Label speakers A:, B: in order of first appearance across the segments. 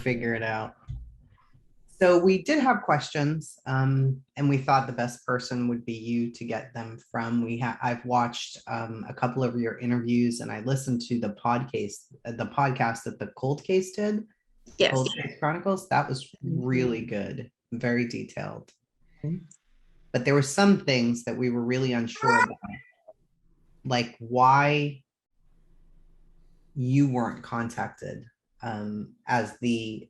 A: figure it out. So we did have questions, and we thought the best person would be you to get them from. I've watched a couple of your interviews, and I listened to the podcast that the Cold Case did,
B: Yes.
A: Cold Case Chronicles. That was really good, very detailed. But there were some things that we were really unsure about, like why you weren't contacted as the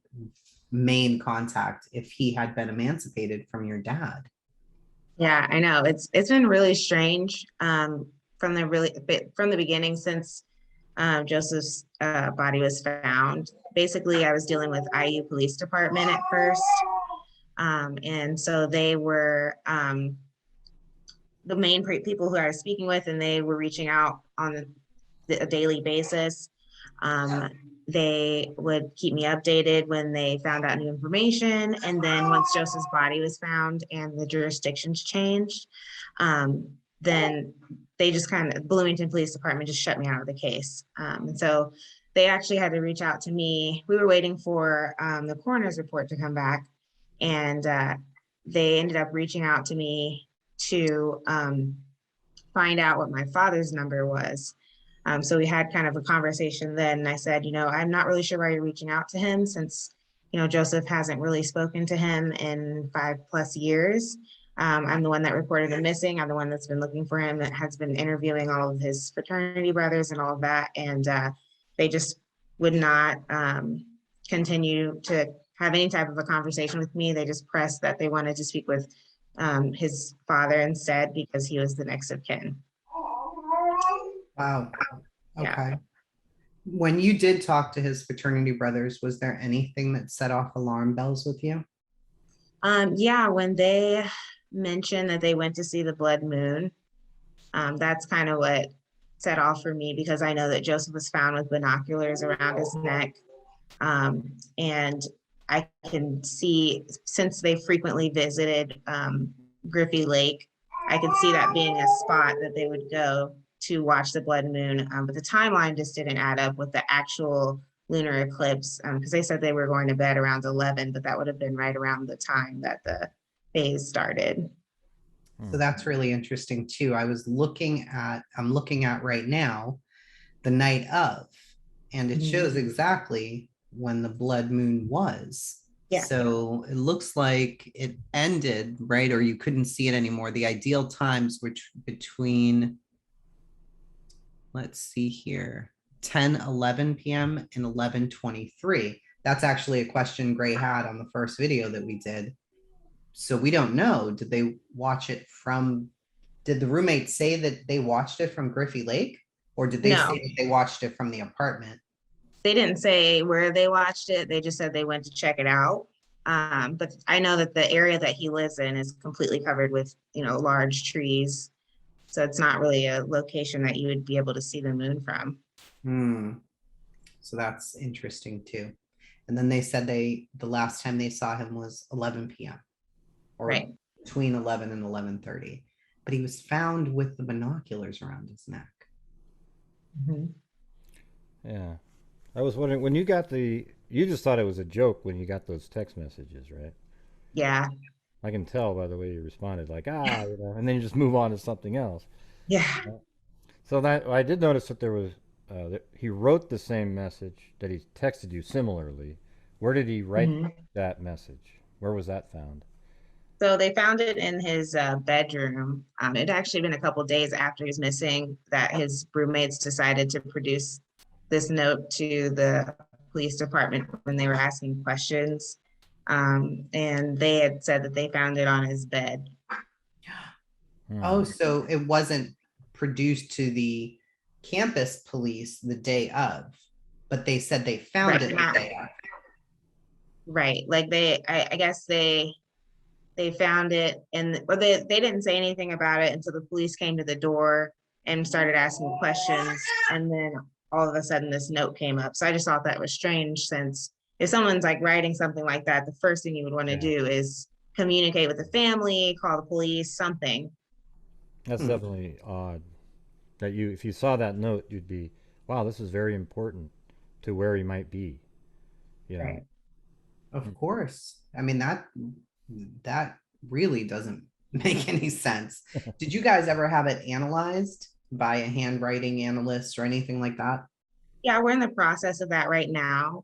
A: main contact if he had been emancipated from your dad.
B: Yeah, I know. It's been really strange from the beginning since Joseph's body was found. Basically, I was dealing with IU Police Department at first. And so they were the main people who I was speaking with, and they were reaching out on a daily basis. They would keep me updated when they found out new information. And then once Joseph's body was found and the jurisdictions changed, then they just Bloomington Police Department just shut me out of the case. And so they actually had to reach out to me. We were waiting for the coroner's report to come back. And they ended up reaching out to me to find out what my father's number was. So we had kind of a conversation then. And I said, I'm not really sure why you're reaching out to him since, Joseph hasn't really spoken to him in 5+ years. I'm the one that reported him missing. I'm the one that's been looking for him, that has been interviewing all of his fraternity brothers and all of that. And they just would not continue to have any type of a conversation with me. They just pressed that they wanted to speak with his father instead because he was the next of kin.
A: Wow. Okay.
B: Yeah.
A: When you did talk to his fraternity brothers, was there anything that set off alarm bells with you?
B: Yeah, when they mentioned that they went to see the blood moon, that's kind of what set off for me, because I know that Joseph was found with binoculars around his neck. And I can see, since they frequently visited Griffy Lake, I could see that being a spot that they would go to watch the blood moon. But the timeline just didn't add up with the actual lunar eclipse, because they said they were going to bed around 11, but that would have been right around the time that the phase started.
A: So that's really interesting too. I'm looking at right now the night of, and it shows exactly when the blood moon was.
B: Yeah.
A: So it looks like it ended, right? Or you couldn't see it anymore. The ideal times, which between, let's see here, 10:11 p.m. and 11:23. That's actually a question Gray had on the first video that we did. So we don't know. Did they watch it from, did the roommates say that they watched it from Griffy Lake? Or did they say that they watched it from the apartment?
B: They didn't say where they watched it. They just said they went to check it out. But I know that the area that he lives in is completely covered with, large trees. So it's not really a location that you would be able to see the moon from.
A: So that's interesting too. And then they said the last time they saw him was 11 p.m. or
B: right.
A: between 11 and 11:30. But he was found with the binoculars around his neck.
C: Yeah. I was wondering, when you just thought it was a joke when you got those text messages, right?
B: Yeah.
C: I can tell by the way you responded, like, and then you just move on to something else.
B: Yeah.
C: So that I did notice that there was, he wrote the same message that he texted you similarly. Where did he write that message? Where was that found?
B: So they found it in his bedroom. It had actually been a couple days after he was missing that his roommates decided to produce this note to the police department when they were asking questions. And they had said that they found it on his bed.
A: Oh, so it wasn't produced to the campus police the day of, but they said they found it the day of.
B: Right. Like I guess they found it, or they didn't say anything about it until the police came to the door and started asking questions. And then all of a sudden this note came up. So I just thought that was strange, since if someone's like writing something like that, the first thing you would want to do is communicate with the family, call the police, something.
C: That's definitely odd. That if you saw that note, you'd be, wow, this is very important to where he might be.
B: Right.
A: Of course. I mean, that really doesn't make any sense. Did you guys ever have it analyzed by a handwriting analyst or anything like that?
B: Yeah, we're in the process of that right now.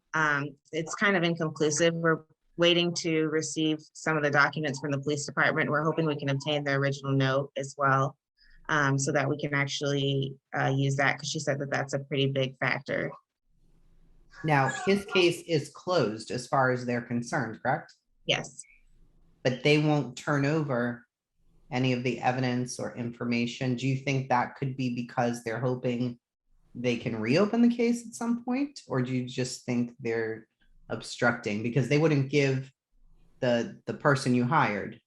B: It's kind of inconclusive. We're waiting to receive some of the documents from the police department. We're hoping we can obtain the original note as well, so that we can actually use that, because she said that that's a pretty big factor.
A: Now, his case is closed as far as they're concerned, correct?
B: Yes.
A: But they won't turn over any of the evidence or information. Do you think that could be because they're hoping they can reopen the case at some point? Or do you just think they're obstructing because they wouldn't give the person you hired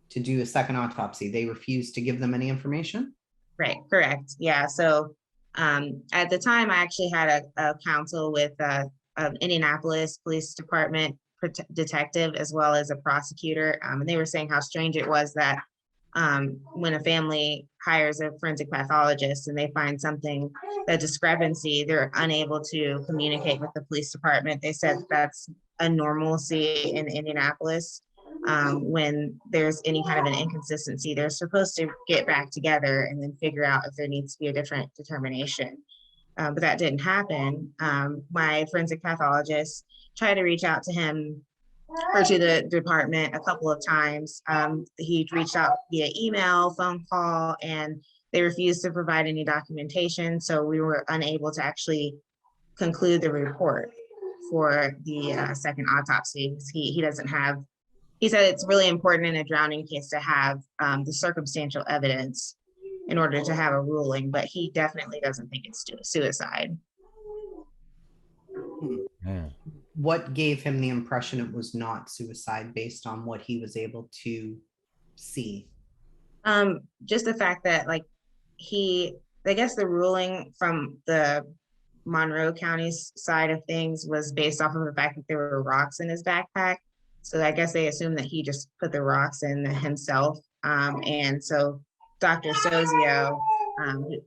A: to do a second autopsy? They refuse to give them any information?
B: Right, correct. Yeah, so at the time, I actually had a counsel with Indianapolis Police Department detective as well as a prosecutor, and they were saying how strange it was that when a family hires a forensic pathologist and they find something, a discrepancy, they're unable to communicate with the police department. They said that's a normalcy in Indianapolis. When there's any kind of an inconsistency, they're supposed to get back together and then figure out if there needs to be a different determination. But that didn't happen. My forensic pathologist tried to reach out to him or to the department a couple of times. He reached out via email, phone call, and they refused to provide any documentation. So we were unable to actually conclude the report for the second autopsy. He doesn't have, he said it's really important in a drowning case to have the circumstantial evidence in order to have a ruling, but he definitely doesn't think it's suicide.
C: Yeah.
A: What gave him the impression it was not suicide based on what he was able to see?
B: Just the fact that like I guess the ruling from the Monroe County's side of things was based off of the fact that there were rocks in his backpack. So I guess they assumed that he just put the rocks in himself. And so Dr. Sozio,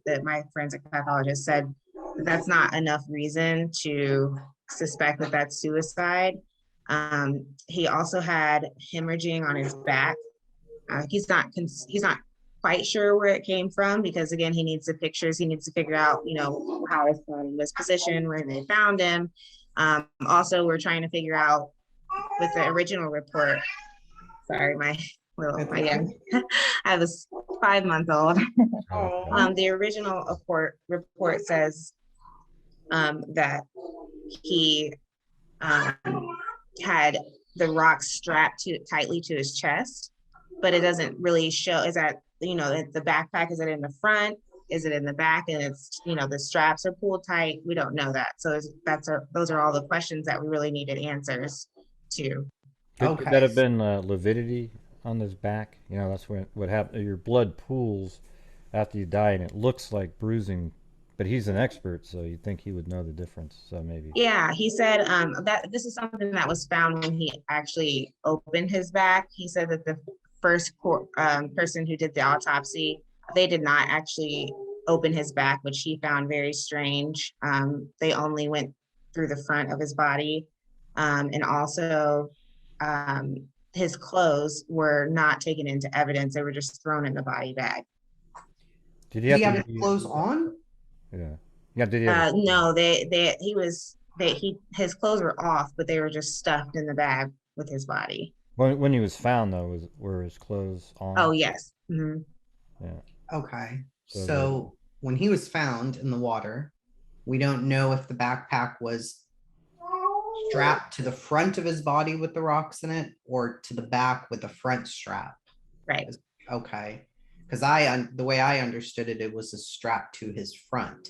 B: that my forensic pathologist said that that's not enough reason to suspect that that's suicide. He also had hemorrhaging on his back. He's not quite sure where it came from because again, he needs the pictures. He needs to figure out, how his body was positioned, where they found him. Also, we're trying to figure out with the original report. Sorry, my young, I was 5-month-old. The original report says that he had the rock strapped tightly to his chest, but it doesn't really show. Is that the backpack? Is it in the front? Is it in the back? And it's the straps are pulled tight. We don't know that. So those are all the questions that we really needed answers to.
C: Could that have been lividity on his back? That's what happens. Your blood pools after you die, and it looks like bruising. But he's an expert, so you'd think he would know the difference. So maybe.
B: Yeah, he said that this is something that was found when he actually opened his back. He said that the first person who did the autopsy, they did not actually open his back, which he found very strange. They only went through the front of his body. And also his clothes were not taken into evidence. They were just thrown in the body bag.
A: Did he have his clothes on?
C: Yeah. Yeah. Did he?
B: No, his clothes were off, but they were just stuffed in the bag with his body.
C: When he was found, though, were his clothes on?
B: Oh, yes. Mm-hmm.
C: Yeah.
A: Okay. So when he was found in the water, we don't know if the backpack was strapped to the front of his body with the rocks in it or to the back with the front strap.
B: Right.
A: Okay. Because the way I understood it, it was a strap to his front,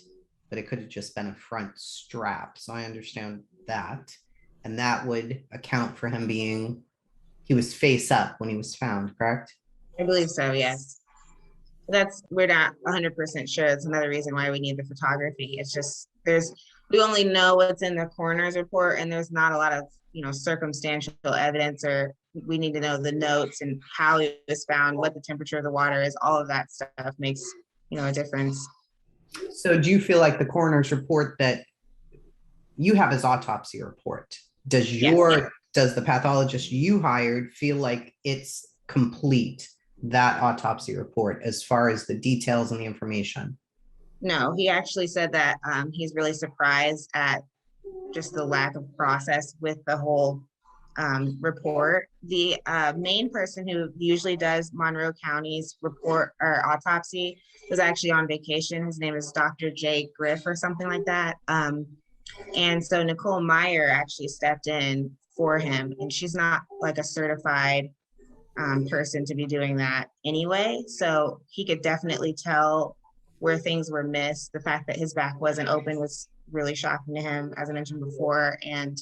A: but it could have just been a front strap. So I understand that. And that would account for him he was face up when he was found, correct?
B: I believe so, yes. We're not 100% sure. It's another reason why we need the photography. It's just, we only know what's in the coroner's report, and there's not a lot of, circumstantial evidence, or we need to know the notes and how it was found, what the temperature of the water is. All of that stuff makes, a difference.
A: So do you feel like the coroner's report that you have his autopsy report, does your does the pathologist you hired feel like it's complete, that autopsy report, as far as the details and the information?
B: No, he actually said that he's really surprised at just the lack of process with the whole report. The main person who usually does Monroe County's report or autopsy was actually on vacation. His name is Dr. Jay Griff or something like that. And so Nicole Meyer actually stepped in for him, and she's not like a certified person to be doing that anyway. So he could definitely tell where things were missed. The fact that his back wasn't open was really shocking to him, as I mentioned before. And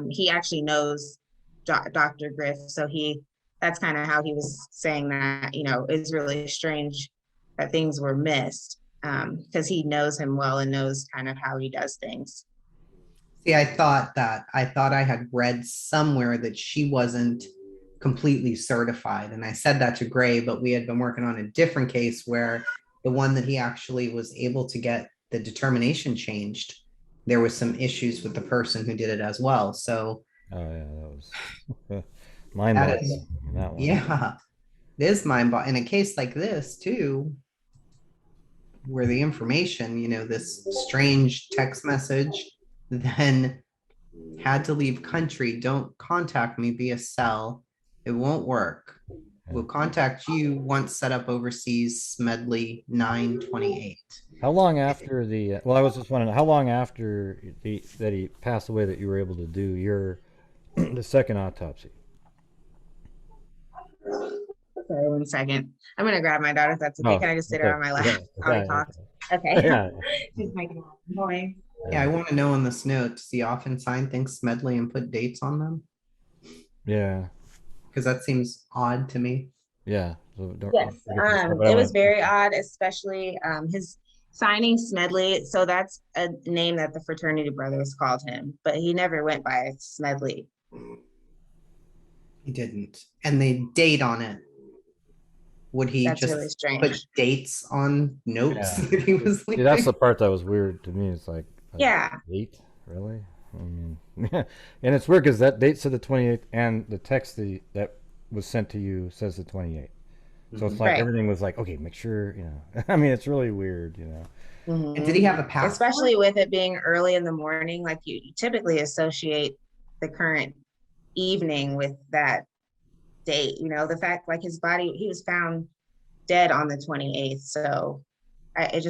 B: he actually knows Dr. Griff. So that's kind of how he was saying that, it's really strange that things were missed, because he knows him well and knows kind of how he does things.
A: See, I thought I had read somewhere that she wasn't completely certified. And I said that to Gray, but we had been working on a different case where the one that he actually was able to get the determination changed, there was some issues with the person who did it as well. So
C: Oh yeah, that was mind-boggling. That one.
A: yeah, it is mind-boggling. In a case like this too, where the information, this strange text message, then had to leave country. Don't contact me via cell. It won't work. We'll contact you once set up overseas, Smedley 928.
C: How long after the? Well, I was just wondering how long after that he passed away that you were able to do your the second autopsy.
B: Sorry, 1 second. I'm gonna grab my daughter if that's okay.
C: Oh,
B: Can I just sit
C: okay.
B: her on my lap
C: Yeah,
B: while we
C: yeah,
B: talk?
C: okay.
B: Okay.
C: Yeah,
B: She's making a noise.
A: Yeah, I want to know on this note, does he often sign things Smedley and put dates on them?
C: yeah,
A: Because that seems odd to me.
C: yeah. So don't,
B: Yes, it was very odd, especially his signing Smedley. So that's a name that the fraternity brothers called him, but he never went by Smedley.
A: He didn't. And they date on it. Would he
B: That's
A: just
B: really strange.
A: put dates on notes
C: Yeah.
A: that he was
C: See,
A: leaving?
C: that's the part that was weird to me. It's like
B: Yeah.
C: date, really? I mean, and it's weird because that date said the 28th, and the text that was sent to you says the 28th. So it's like
B: Right.
C: everything was like, okay, make sure, I mean, it's really weird,
A: And did he have a passport?
B: Especially with it being early in the morning, like you typically associate the current evening with that date. The fact like his body, he was found dead on the 28th. So it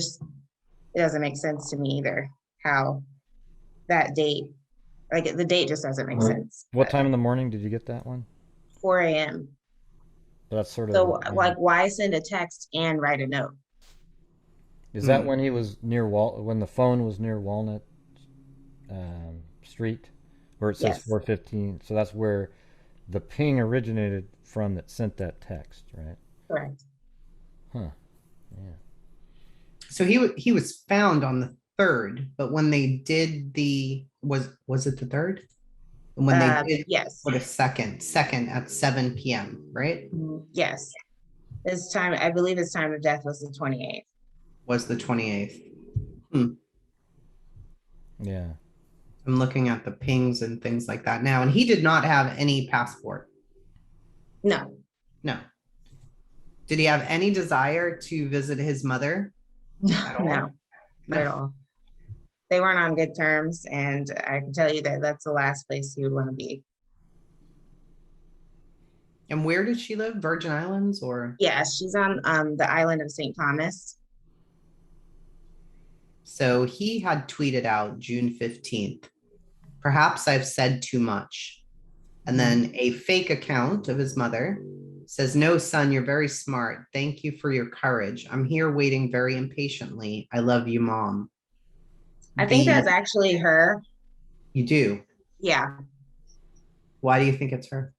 B: doesn't make sense to me either how that date, like the date just doesn't make sense.
C: What time in the morning did you get that one?
B: 4 a.m.
C: That's sort of
B: So like, why send a text and write a note?
C: Is that when he was near when the phone was near Walnut Street, where it says
B: Yes.
C: 4:15? So that's where the ping originated from that sent that text, right?
B: Correct.
C: Huh. Yeah.
A: So he was found on the 3rd, but when they did was it the 3rd? When they did
B: Yes.
A: for the second at 7 p.m., right?
B: Yes. I believe his time of death was the 28th.
A: Was the 28th.
C: Yeah.
A: I'm looking at the pings and things like that now, and he did not have any passport.
B: No.
A: No. Did he have any desire to visit his mother?
B: No, not at all. They weren't on good terms, and I can tell you that that's the last place he would want to be.
A: And where did she live? Virgin Islands or?
B: Yeah, she's on the island of St. Thomas.
A: So he had tweeted out June 15th, perhaps I've said too much. And then a fake account of his mother says, no, son, you're very smart. Thank you for your courage. I'm here waiting very impatiently. I love you, Mom.
B: I think that's actually her.
A: You do?
B: Yeah.
A: Why do you think it's her?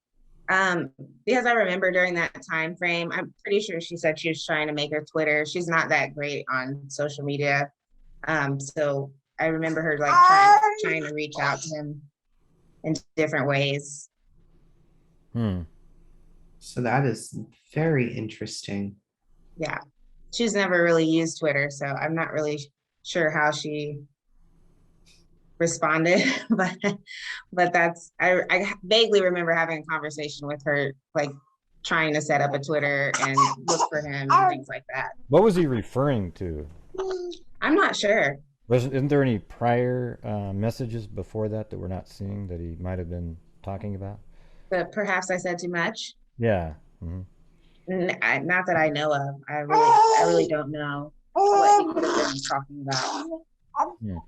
B: Because I remember during that time frame, I'm pretty sure she said she was trying to make her Twitter. She's not that great on social media. So I remember her like trying to reach out to him in different ways.
A: So that is very interesting.
B: Yeah. She's never really used Twitter, so I'm not really sure how she responded, but that's, I vaguely remember having a conversation with her, like trying to set up a Twitter and look for him and things like that.
C: What was he referring to?
B: I'm not sure.
C: Isn't there any prior messages before that that we're not seeing that he might have been talking about?
B: But perhaps I said too much.
C: Yeah. Hmm.
B: Not that I know of. I really don't know what he could have been talking about.
C: Yeah.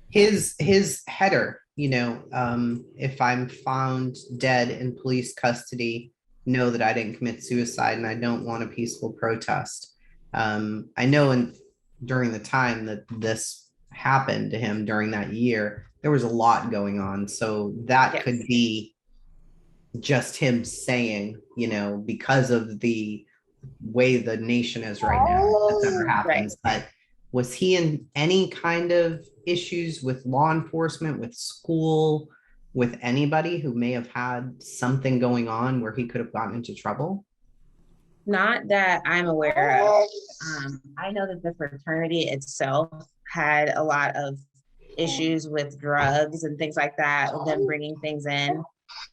A: His header, if I'm found dead in police custody, know that I didn't commit suicide and I don't want a peaceful protest. I know during the time that this happened to him during that year, there was a lot going on. So that
B: Yes.
A: could be just him saying, because of the way the nation is right now, that's ever happens.
B: Right.
A: But was he in any kind of issues with law enforcement, with school, with anybody who may have had something going on where he could have gotten into trouble?
B: Not that I'm aware of. I know that the fraternity itself had a lot of issues with drugs and things like that, with them bringing things in.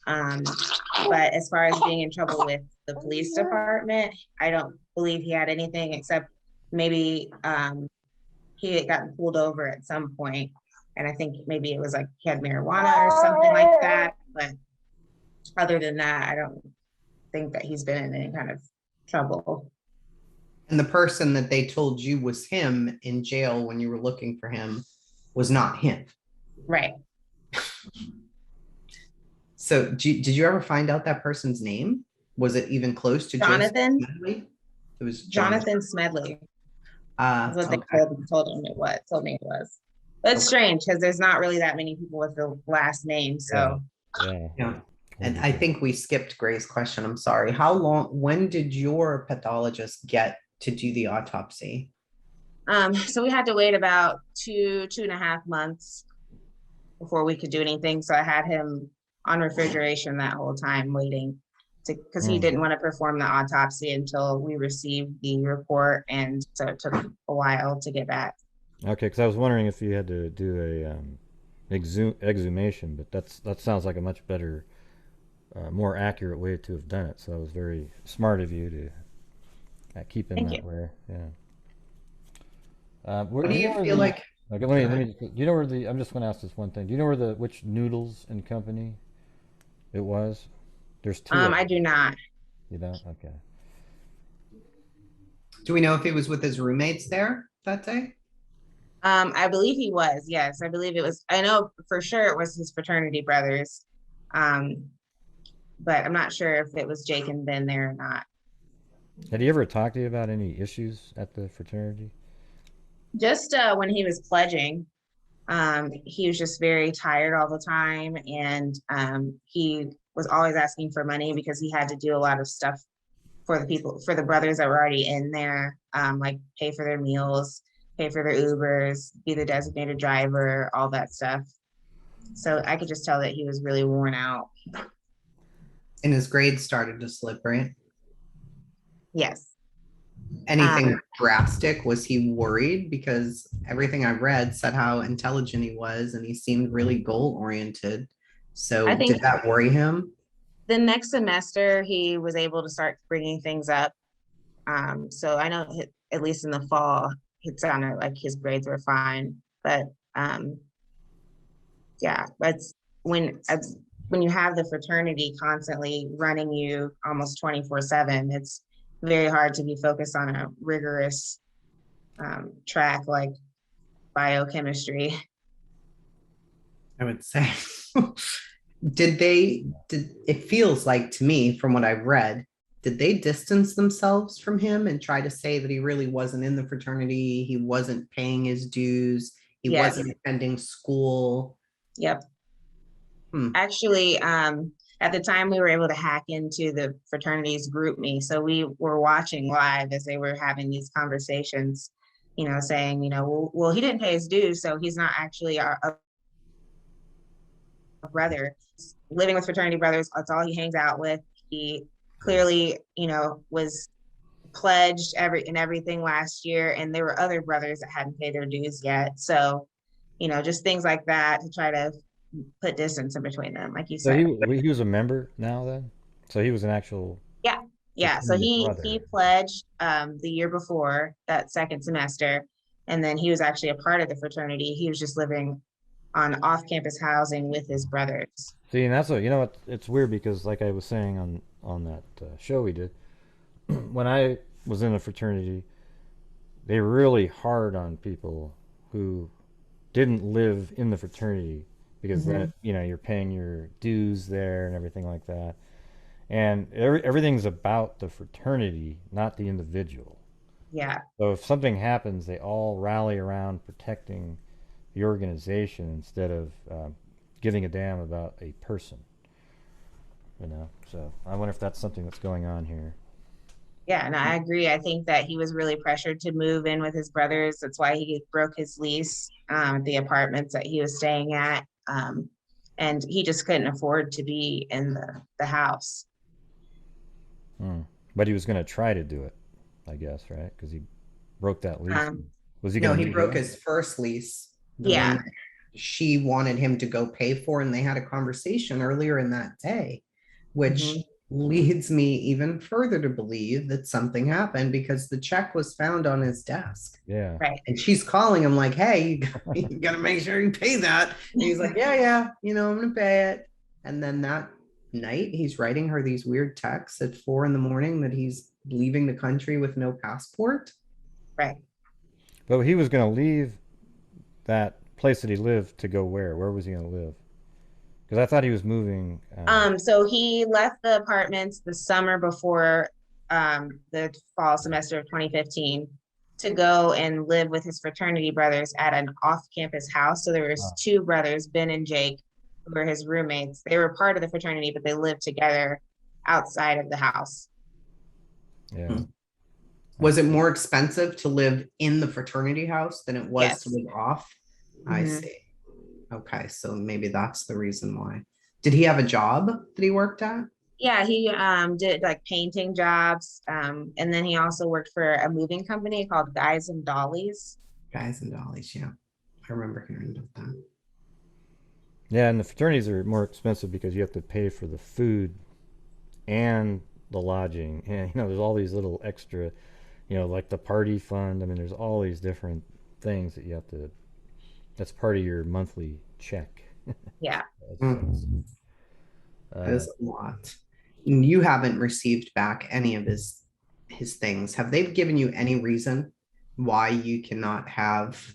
B: But as far as being in trouble with the police department, I don't believe he had anything except maybe he had gotten pulled over at some point, and I think maybe it was like he had marijuana or something like that. But other than that, I don't think that he's been in any kind of trouble.
A: And the person that they told you was him in jail when you were looking for him was not him.
B: Right.
A: So did you ever find out that person's name? Was it even close to
B: Jonathan?
A: Smedley? It was
B: Jonathan Smedley. That's what they told me it was. But it's strange because there's not really that many people with the last name. So
A: yeah. And I think we skipped Gray's question. I'm sorry. When did your pathologist get to do the autopsy?
B: So we had to wait about 2.5 months before we could do anything. So I had him on refrigeration that whole time waiting because he didn't want to perform the autopsy until we received the report. And so it took a while to get back.
C: Okay, because I was wondering if you had to do a exhumation, but that sounds like a much better, more accurate way to have done it. So it was very smart of you to keep him that way. Yeah.
A: What do you feel like?
C: Okay, let me. Do you know where the? I'm just going to ask this one thing. Do you know where which Noodles and Company it was? There's two.
B: I do not.
C: You don't? Okay.
A: Do we know if he was with his roommates there that day?
B: I believe he was. Yes, I believe it was. I know for sure it was his fraternity brothers, but I'm not sure if it was Jake and Ben there or not.
C: Had he ever talked to you about any issues at the fraternity?
B: Just when he was pledging, he was just very tired all the time, and he was always asking for money because he had to do a lot of stuff for the brothers that were already in there, like pay for their meals, pay for their Ubers, be the designated driver, all that stuff. So I could just tell that he was really worn out.
A: And his grades started to slip, right?
B: Yes.
A: Anything drastic? Was he worried? Because everything I read said how intelligent he was and he seemed really goal oriented. So did that worry him?
B: The next semester, he was able to start bringing things up. So I know at least in the fall, it sounded like his grades were fine. But yeah, that's when you have the fraternity constantly running you almost 24/7, it's very hard to be focused on a rigorous track like biochemistry.
A: I would say. It feels like to me from what I've read, did they distance themselves from him and try to say that he really wasn't in the fraternity, he wasn't paying his dues, he wasn't attending school?
B: Yep. Actually, at the time we were able to hack into the fraternity's GroupMe, so we were watching live as they were having these conversations, saying, well, he didn't pay his dues, so he's not actually a brother. Living with fraternity brothers, that's all he hangs out with. He clearly, was pledged everything last year, and there were other brothers that hadn't paid their dues yet. So just things like that to try to put distance in between them, like you
C: So
B: said.
C: he was a member now then? So he was an actual
B: Yeah, yeah. So
C: fraternity
B: he
C: brother.
B: pledged the year before that second semester, and then he was actually a part of the fraternity. He was just living on off-campus housing with his brothers.
C: See, and that's what, you know what, it's weird because like I was saying on that show we did, when I was in a fraternity, they were really hard on people who didn't live in the fraternity because that,
A: Mhm.
C: you're paying your dues there and everything like that. And everything's about the fraternity, not the individual.
B: Yeah,
C: So if something happens, they all rally around protecting the organization instead of giving a damn about a person. So I wonder if that's something that's going on here.
B: yeah, and I agree. I think that he was really pressured to move in with his brothers. That's why he broke his lease, the apartments that he was staying at. And he just couldn't afford to be in the house.
C: Hmm. But he was going to try to do it, I guess, right? Because he broke that lease.
B: Um,
C: Was he going
A: No,
C: to
A: he
C: move
A: broke
C: in?
A: his first lease, the one
B: yeah.
A: that she wanted him to go pay for, and they had a conversation earlier in that day, which
B: Mhm.
A: leads me even further to believe that something happened because the check was found on his desk.
C: Yeah.
B: Right.
A: And she's calling him like, hey, you gotta make sure you pay that. And he's like, yeah, yeah, I'm gonna pay it. And then that night, he's writing her these weird texts at 4 in the morning that he's leaving the country with no passport.
B: Right.
C: But he was going to leave that place that he lived to go where? Where was he going to live? Because I thought he was moving.
B: So he left the apartments the summer before the fall semester of 2015 to go and live with his fraternity brothers at an off-campus house. So there was
C: Oh,
B: two brothers, Ben and Jake, who were his roommates. They were part of the fraternity, but they lived together outside of the house.
C: yeah. I
A: Was it
C: see.
A: more expensive to live in the fraternity house than it was to
B: Yes.
A: live off? I
B: Mhm.
A: see. Okay, so maybe that's the reason why. Did he have a job that he worked at?
B: Yeah, he did like painting jobs. And then he also worked for a moving company called Guys and Dollies.
A: Guys and dollies, yeah. I remember hearing about that.
C: Yeah, and the fraternities are more expensive because you have to pay for the food and the lodging. And, there's all these little extra, like the party fund. I mean, there's all these different things that you have to, that's part of your monthly check.
B: Yeah.
A: Mm, that
C: Uh,
A: is a lot. And you haven't received back any of his things. Have they given you any reason why you cannot have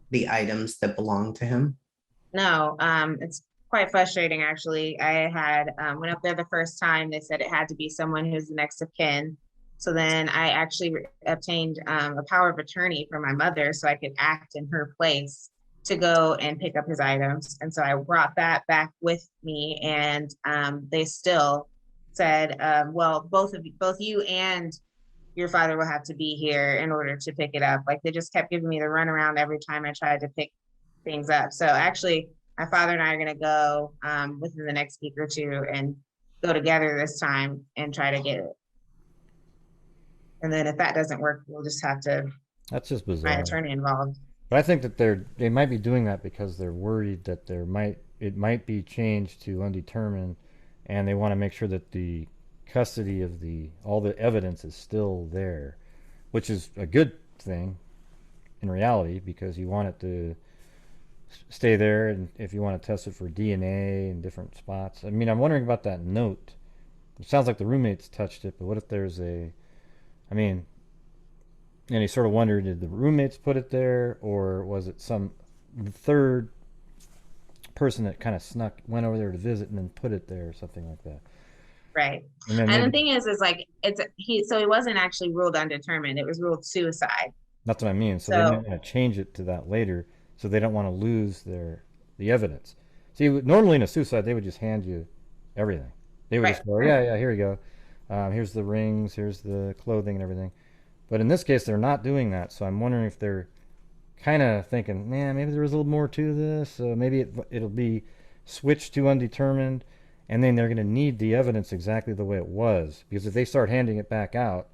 A: the items that belong to him?
B: No, it's quite frustrating actually. I had went up there the first time. They said it had to be someone who's the next of kin. So then I actually obtained a power of attorney for my mother so I could act in her place to go and pick up his items. And so I brought that back with me, and they still said, "Well, both you and your father will have to be here in order to pick it up." Like they just kept giving me the runaround every time I tried to pick things up. So actually, my father and I are going to go within the next week or two and go together this time and try to get it. And then if that doesn't work, we'll just have to
C: that's just
B: my
C: bizarre.
B: attorney involved.
C: But I think that they might be doing that because they're worried that it might be changed to undetermined, and they want to make sure that the custody of the all the evidence is still there, which is a good thing in reality because you want it to stay there, and if you want to test it for DNA in different spots. I mean, I'm wondering about that note. It sounds like the roommates touched it, but what if there's a? I mean, and he sort of wondered, did the roommates put it there, or was it some third person that kind of went over there to visit and then put it there or something like that?
B: Right.
C: And then
B: And the
C: maybe
B: thing is like so he wasn't actually ruled undetermined. It was ruled suicide.
C: that's what I mean. So they might
B: So
C: want to change it to that later, so they don't want to lose the evidence. See, normally in a suicide, they would just hand you everything. They would
B: right.
C: just go, yeah, yeah, here you go. Here's the rings, here's the clothing and everything. But in this case, they're not doing that. So I'm wondering if they're kind of thinking, man, maybe there was a little more to this. Maybe it'll be switched to undetermined, and then they're going to need the evidence exactly the way it was. Because if they start handing it back out,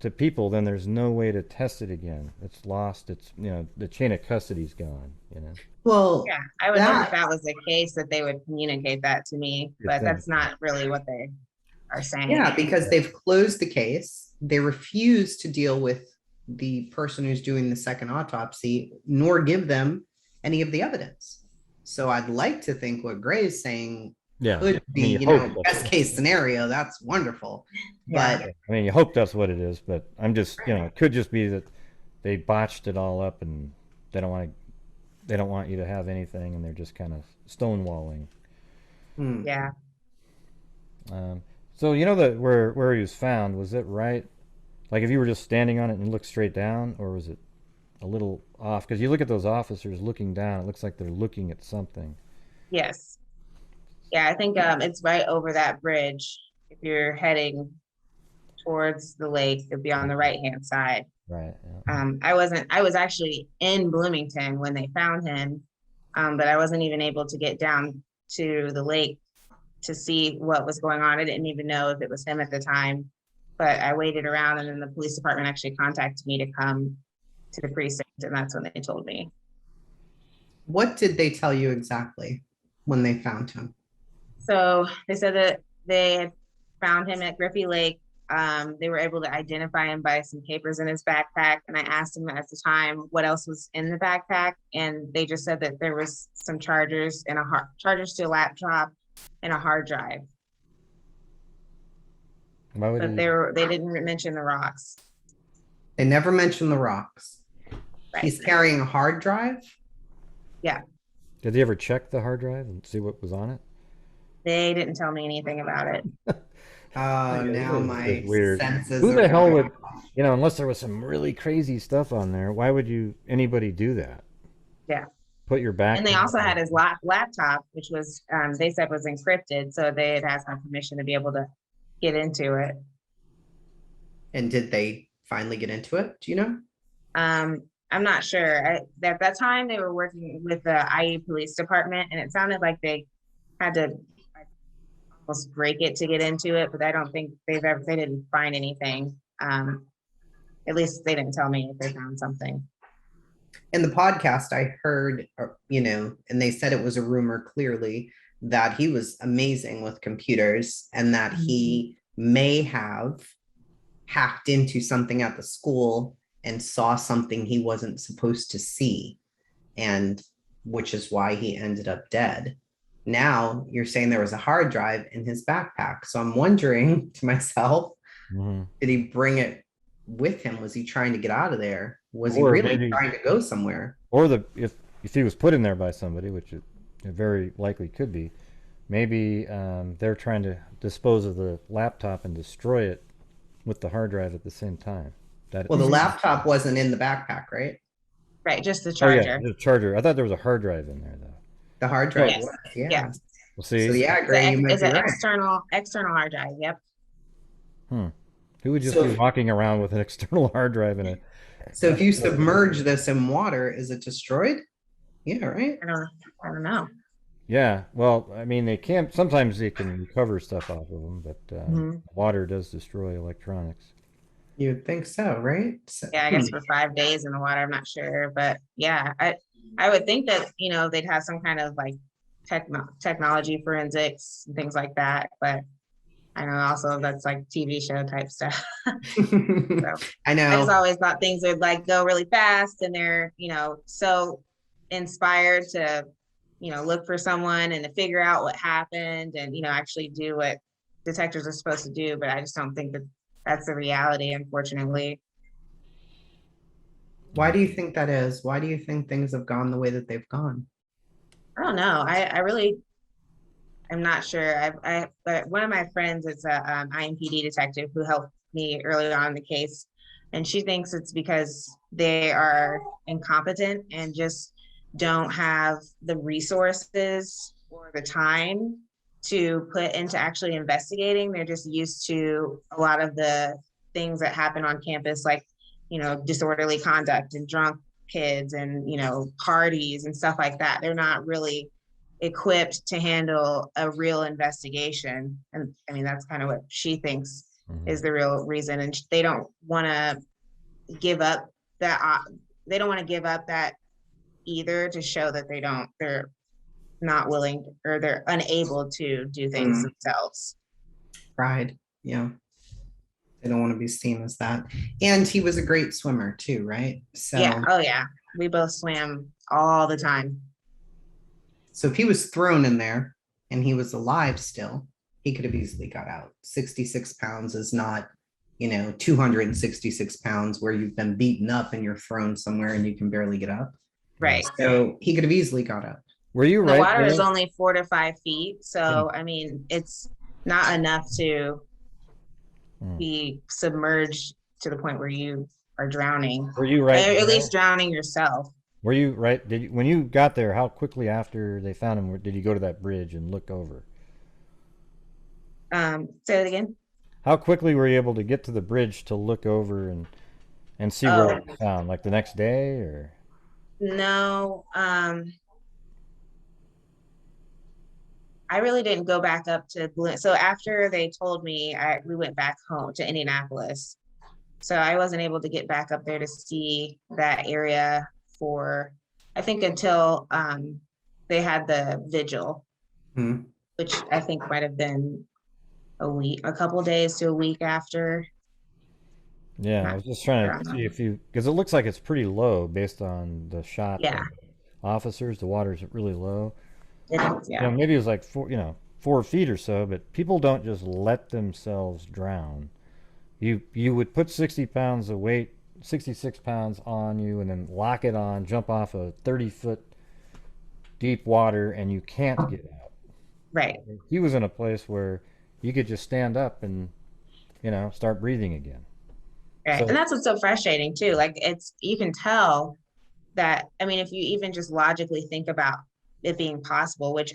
C: to people, then there's no way to test it again. It's lost. It's, you know, the chain of custody's gone, you know.
A: Well,
B: Yeah, I would hope if
A: that,
B: that was the case that they would communicate that to me,
C: You'd
B: but
C: think.
B: that's not really what they are saying.
A: yeah, because they've closed the case. They refuse to deal with the person who's doing the second autopsy, nor give them any of the evidence. So I'd like to think what Gray is saying
C: Yeah.
A: could
C: I
A: be,
C: mean, you
A: you
C: hope
A: know,
C: that's
A: best
C: what-
A: case scenario. That's wonderful.
B: Yeah.
A: But
C: I mean, you hope that's what it is, but I'm just, you know, it could just be that they botched it all up and they don't want you to have anything, and they're just kind of stonewalling.
B: Yeah.
C: So you know that where he was found, was it right? Like if you were just standing on it and you looked straight down, or was it a little off? Because you look at those officers looking down, it looks like they're looking at something.
B: Yes. Yeah, I think it's right over that bridge. If you're heading towards the lake, it'd be on the right-hand side.
C: Right. Yeah.
B: I was actually in Bloomington when they found him, but I wasn't even able to get down to the lake to see what was going on. I didn't even know if it was him at the time, but I waited around, and then the police department actually contacted me to come to the precinct, and that's when they told me.
A: what did they tell you exactly when they found him?
B: So they said that they had found him at Griffy Lake. They were able to identify him by some papers in his backpack. And I asked him at the time what else was in the backpack. And they just said that there was some chargers and chargers to a laptop and a hard drive.
C: Why would
B: But they didn't mention the rocks.
A: They never mentioned the rocks.
B: Right.
A: He's carrying a hard drive.
B: Yeah.
C: Did they ever check the hard drive and see what was on it?
B: They didn't tell me anything about it.
A: Oh, now my
C: It's weird.
A: senses
C: Who
A: are
C: the hell
A: going
C: would,
A: off.
C: you know, unless there was some really crazy stuff on there, why would anybody do that?
B: Yeah.
C: Put your back.
B: And they also had his laptop, which was, they said was encrypted. So they had asked my permission to be able to get into it.
A: And did they finally get into it? Do you know?
B: I'm not sure. At that time, they were working with the IE police department, and it sounded like they had to almost break it to get into it, but I don't think they didn't find anything. At least they didn't tell me if they found something.
A: In the podcast, I heard, you know, and they said it was a rumor clearly that he was amazing with computers and that he may have hacked into something at the school and saw something he wasn't supposed to see, and which is why he ended up dead. Now you're saying there was a hard drive in his backpack. So I'm wondering to myself, did he bring it with him? Was he trying to get out of there? Was he really trying to go somewhere?
C: Or if he was put in there by somebody, which it very likely could be, maybe they're trying to dispose of the laptop and destroy it with the hard drive at the same time.
A: Well, the laptop wasn't in the backpack, right?
B: Right, just the charger.
C: Oh, yeah, the charger. I thought there was a hard drive in there, though.
A: The hard drive
B: Yes.
A: was, yeah.
B: Yeah.
C: Well, see,
A: So yeah, Gray, you might
B: It's
A: be
B: an
A: right.
B: external hard drive. Yep.
C: Who would just
A: So-
C: be walking around with an external hard drive in it?
A: So if you submerge this in water, is it destroyed? Yeah, right.
B: I don't know.
C: Yeah, well, I mean, sometimes they can recover stuff off of them, but water does destroy electronics.
A: You would think so, right? So,
B: Yeah, I guess for 5 days in the water, I'm not sure, but yeah, I would think that, you know, they'd have some kind of like technology forensics and things like that, but I know also that's like TV show type stuff.
A: I know.
B: I just always thought things would like go really fast, and they're, you know, so inspired to, you know, look for someone and to figure out what happened and, you know, actually do what detectives are supposed to do. But I just don't think that that's the reality, unfortunately.
A: Why do you think that is? Why do you think things have gone the way that they've gone?
B: I don't know. I really am not sure. But one of my friends is a IMPD detective who helped me early on in the case, and she thinks it's because they are incompetent and just don't have the resources or the time to put into actually investigating. They're just used to a lot of the things that happen on campus, like, you know, disorderly conduct and drunk kids and, you know, parties and stuff like that. They're not really equipped to handle a real investigation. And I mean, that's kind of what she thinks is the real reason. And they don't want to give up that, they don't want to give up that either, to show that they're not willing, or they're unable to do things themselves.
A: Pride. Yeah. They don't want to be seen as that. And he was a great swimmer too, right? So
B: Yeah. Oh yeah. We both swam all the time.
A: so if he was thrown in there and he was alive still, he could have easily got out. 66 pounds is not, 266 pounds where you've been beaten up and you're thrown somewhere and you can barely get up.
B: Right.
A: So he could have easily got up.
C: Were you
B: The
C: right
B: water is
C: there?
B: only 4 to 5 feet. So, I mean, it's not enough to be submerged to the point where you are drowning.
C: Were you right
B: Or
C: there?
B: at least drowning yourself.
C: Were you right? Did you, when you got there, how quickly after they found him did you go to that bridge and look over?
B: Say it again.
C: How quickly were you able to get to the bridge to look over and see where it was found? Like the next day, or?
B: No, I really didn't go back up to Blue. So after they told me, we went back home to Indianapolis. So I wasn't able to get back up there to see that area for, I think, until they had the vigil, which I think might have been a couple days to a week after.
C: Yeah, I was just trying to see if you, because it looks like it's pretty low based on the shot.
B: Yeah.
C: Of officers, the water's really low.
B: It is, yeah.
C: Maybe it was like 4 feet or so, but people don't just let themselves drown. You would put 60 pounds of weight, 66 pounds on you, and then lock it on, jump off a 30-foot deep water, and you can't get out.
B: Right.
C: He was in a place where you could just stand up and, start breathing again.
B: Right. And that's what's so frustrating too. Like, you can tell that, I mean, if you even just logically think about it being possible, which,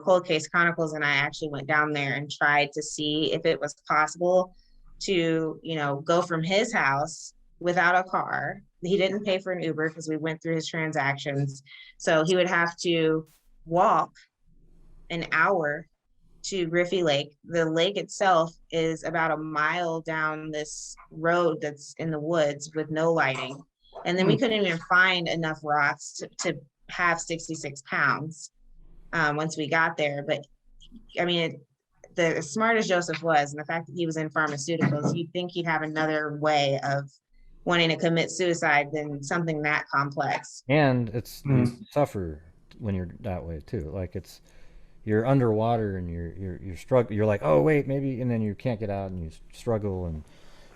B: Cold Case Chronicles and I actually went down there and tried to see if it was possible to, go from his house without a car. He didn't pay for an Uber because we went through his transactions. So he would have to walk an hour to Griffy Lake. The lake itself is about a mile down this road that's in the woods with no lighting. And then we couldn't even find enough rocks to have 66 pounds once we got there. But I mean, as smart as Joseph was, and the fact that he was in pharmaceuticals, you'd think he'd have another way of wanting to commit suicide than something that complex.
C: And you suffer when you're that way too. Like you're underwater and you're struggling. You're like, oh wait, maybe, and then you can't get out and you struggle. And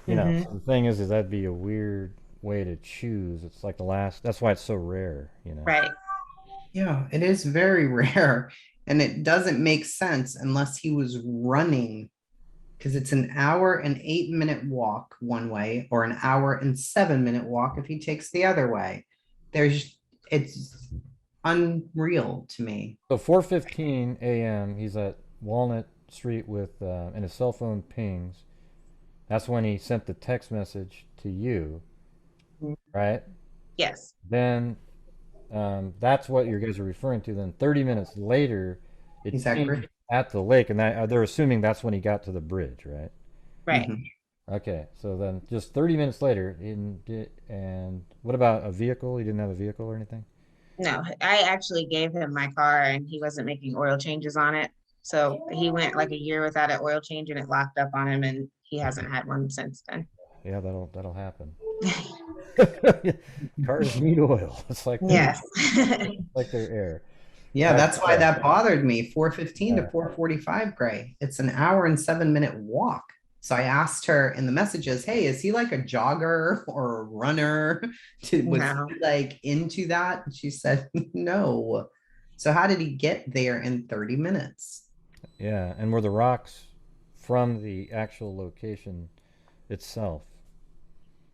C: so the thing is that'd be a weird way to choose. It's like that's why it's so rare.
B: Right.
A: Yeah, it is very rare. And it doesn't make sense unless he was running, because it's an hour and 8-minute walk one way, or an hour and 7-minute walk if he takes the other way. It's unreal to me.
C: So 4:15 a.m. he's at Walnut Street with and his cell phone pings. That's when he sent the text message to you, right?
B: Yes.
C: Then that's what you guys are referring to. Then 30 minutes later, it's at the lake, and they're assuming that's when he got to the bridge, right?
B: Right.
C: Okay, so then just 30 minutes later, and what about a vehicle? He didn't have a vehicle or anything?
B: No, I actually gave him my car and he wasn't making oil changes on it. So he went like a year without an oil change and it locked up on him, and he hasn't had one since then.
C: Yeah, that'll happen. Cars need oil. It's like
B: yes,
C: like their air.
A: Yeah, that's why that bothered me. 4:15 to 4:45, Gray. It's an hour and 7-minute walk. So I asked her in the messages, hey, is he like a jogger or a runner? Was he like into that? And she said, no. So how did he get there in 30 minutes?
C: Yeah, and were the rocks from the actual location itself?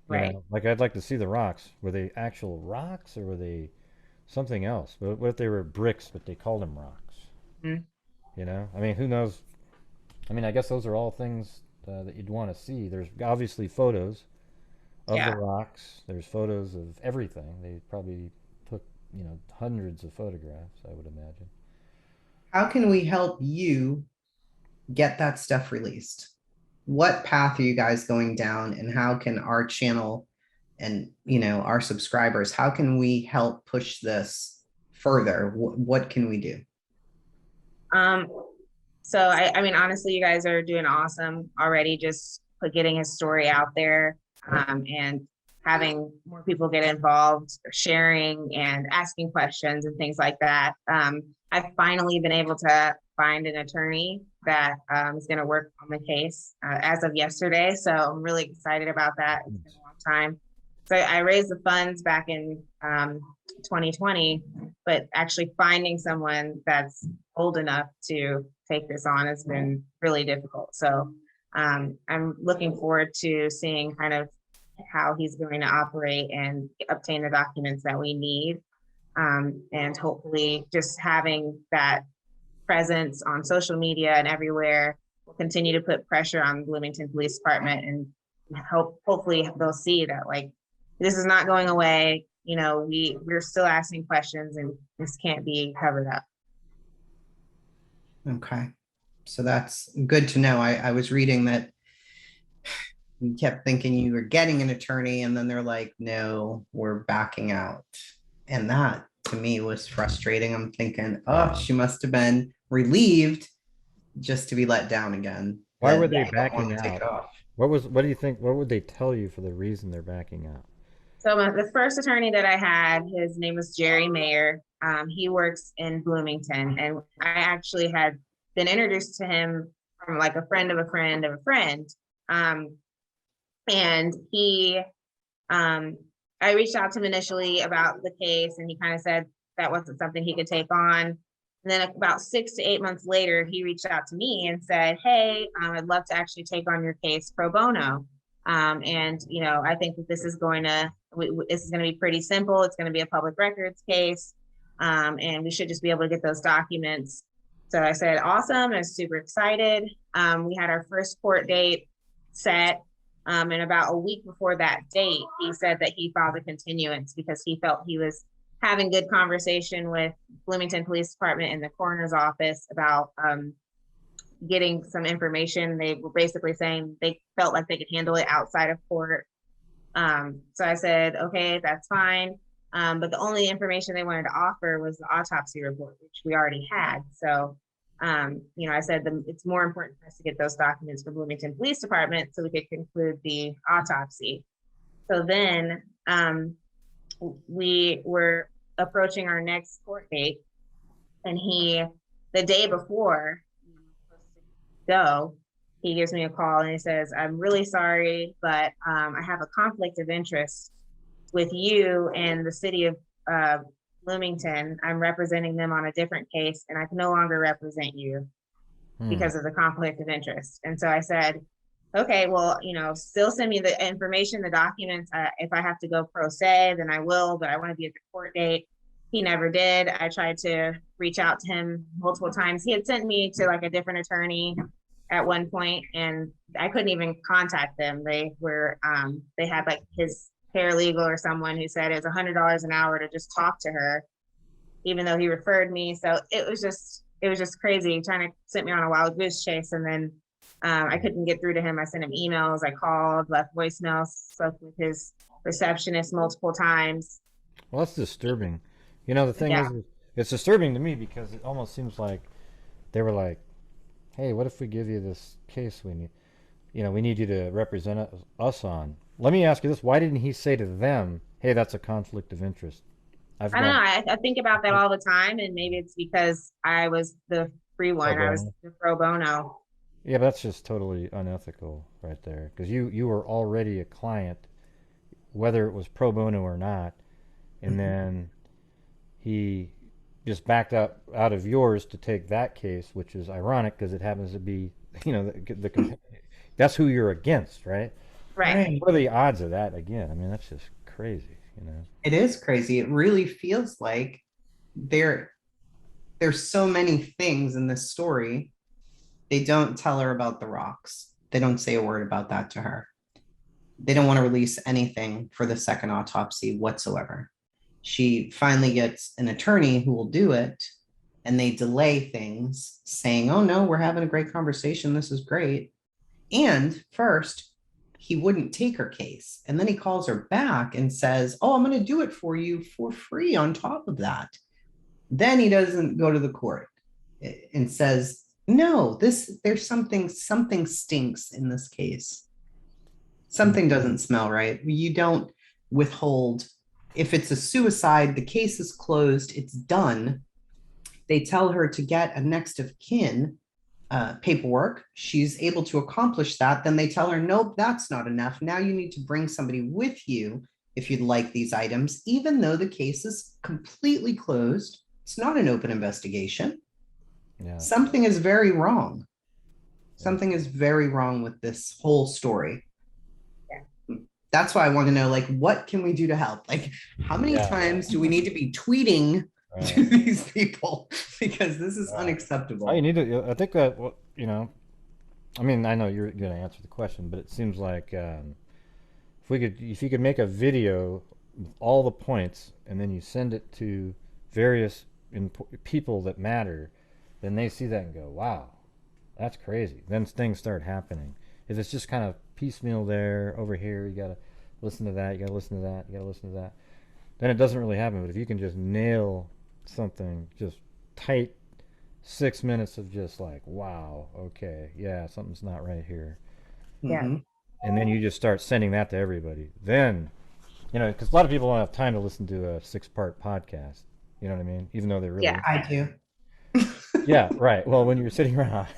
B: Right.
C: Like, I'd like to see the rocks. Were they actual rocks or were they something else? But what if they were bricks, but they called them rocks? I mean, who knows? I mean, I guess those are all things that you'd want to see. There's obviously photos of the rocks. There's photos of everything. They probably took, hundreds of photographs, I would imagine.
A: How can we help you get that stuff released? what path are you guys going down, and how can our channel and our subscribers, how can we help push this further? What can we do?
B: Um, so I mean, honestly, you guys are doing awesome already, just getting his story out there, and having more people get involved, sharing and asking questions and things like that. I've finally been able to find an attorney that is going to work on the case as of yesterday. So I'm really excited about that. It's been a long time. So I raised the funds back in 2020, but actually finding someone that's old enough to take this on has been really difficult. So I'm looking forward to seeing kind of how he's going to operate and obtain the documents that we need. And hopefully just having that presence on social media and everywhere will continue to put pressure on the Bloomington Police Department, and hopefully they'll see that like this is not going away. We're still asking questions, and this can't be covered up.
A: Okay, so that's good to know. I was reading that you kept thinking you were getting an attorney, and then they're like, no, we're backing out. And that to me was frustrating. I'm thinking, oh, she must have been relieved just to be let down again.
C: Why were
A: That
C: they
A: they don't want
C: backing
A: to take it
C: out?
A: off.
C: What do you think? What would they tell you for the reason they're backing out?
B: So the first attorney that I had, his name was Jerry Mayer. He works in Bloomington, and I actually had been introduced to him from like a friend of a friend of a friend. And I reached out to him initially about the case, and he kind of said that wasn't something he could take on. And then about 6 to 8 months later, he reached out to me and said, hey, I'd love to actually take on your case pro bono. And I think that this is going to be pretty simple. It's going to be a public records case, and we should just be able to get those documents. So I said, awesome. I was super excited. We had our first court date set. And about a week before that date, he said that he filed a continuance because he felt he was having good conversation with Bloomington Police Department and the coroner's office about getting some information. They were basically saying they felt like they could handle it outside of court. So I said, okay, that's fine. But the only information they wanted to offer was the autopsy report, which we already had. So, I said it's more important for us to get those documents from Bloomington Police Department so we could conclude the autopsy. So then we were approaching our next court date, and the day before he gives me a call and he says, I'm really sorry, but I have a conflict of interest with you and the city of Bloomington. I'm representing them on a different case, and I can no longer represent you because of the conflict of interest. And so I said, okay, well, still send me the information, the documents. If I have to go pro se, then I will, but I want to be at the court date. He never did. I tried to reach out to him multiple times. He had sent me to like a different attorney at one point, and I couldn't even contact them. They had like his paralegal or someone who said it was $100 an hour to just talk to her, even though he referred me. So it was just crazy, trying to send me on a wild goose chase. And then I couldn't get through to him. I sent him emails, I called, left voicemails, spoke with his receptionist multiple times.
C: Well, that's disturbing. The thing is, it's disturbing to me because it almost seems like they were like, hey, what if we give you this case we need you to represent us on? Let me ask you this. Why didn't he say to them, hey, that's a conflict of interest?
B: I don't know. I think about that all the time, and maybe it's because I was the free one. I was the pro bono.
C: Yeah, but that's just totally unethical right there, because you were already a client, whether it was pro bono or not, and then he just backed out of yours to take that case, which is ironic because it happens to be, that's who you're against, right?
B: Right.
C: What are the odds of that again? I mean, that's just crazy,
A: It is crazy. It really feels like there's so many things in this story. They don't tell her about the rocks. They don't say a word about that to her. They don't want to release anything for the second autopsy whatsoever. She finally gets an attorney who will do it, and they delay things saying, oh no, we're having a great conversation. This is great. And first, he wouldn't take her case. And then he calls her back and says, "Oh, I'm going to do it for you for free on top of that." Then he doesn't go to the court and says, "No, there's something stinks in this case. Something doesn't smell right. You don't withhold. If it's a suicide, the case is closed, it's done." They tell her to get a next of kin paperwork. She's able to accomplish that. Then they tell her, "Nope, that's not enough. Now you need to bring somebody with you if you'd like these items," even though the case is completely closed. It's not an open investigation.
C: Yeah.
A: Something is very wrong. Something is very wrong with this whole story.
B: Yeah.
A: That's why I want to know, like, what can we do to help? Like, how many times do we need to be tweeting to these people? Because this is unacceptable.
C: Oh, you need to. I think that I mean, I know you're going to answer the question, but it seems like if you could make a video with all the points and then you send it to various people that matter, then they see that and go, "Wow, that's crazy." Then things start happening. If it's just kind of piecemeal there, over here, you got to listen to that, you got to listen to that, you got to listen to that, then it doesn't really happen. But if you can just nail something, just tight 6 minutes of just like, "Wow, okay, yeah, something's not right here,"
B: Yeah.
C: and then you just start sending that to everybody, then because a lot of people don't have time to listen to a 6-part podcast. You know what I mean? Even though they're really
A: I do.
C: Yeah, right. Well, when you're sitting around,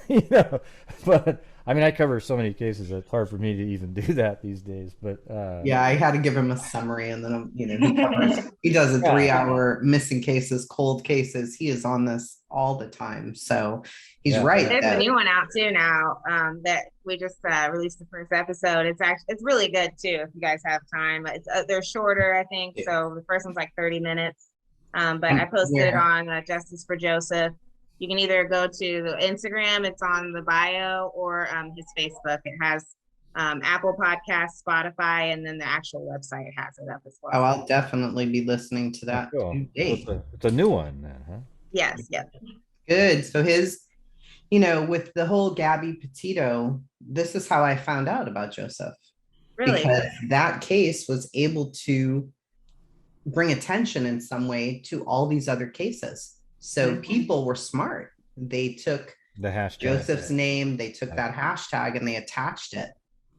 C: but I mean, I cover so many cases that it's hard for me to even do that these days. But
A: Yeah, I had to give him a summary, and then he does a 3-hour missing cases, cold cases. He is on this all the time, so he's right.
B: There's a new one out too now that we just released the first episode. It's really good too if you guys have time. They're shorter, I think. Yeah. So the first one's like 30 minutes. But I posted it on Justice for Joseph. You can either go to the Instagram, it's on the bio, or his Facebook. It has Apple Podcasts, Spotify, and then the actual website has it up as well.
A: Oh, I'll definitely be listening to that.
C: Oh, cool. It's a new one then, huh?
B: Yes, yep.
A: Good. So with the whole Gabby Petito, this is how I found out about Joseph.
B: Really?
A: Because that case was able to bring attention in some way to all these other cases. So people were smart. They took
C: the hashtag,
A: Joseph's name, they took that hashtag and they attached it.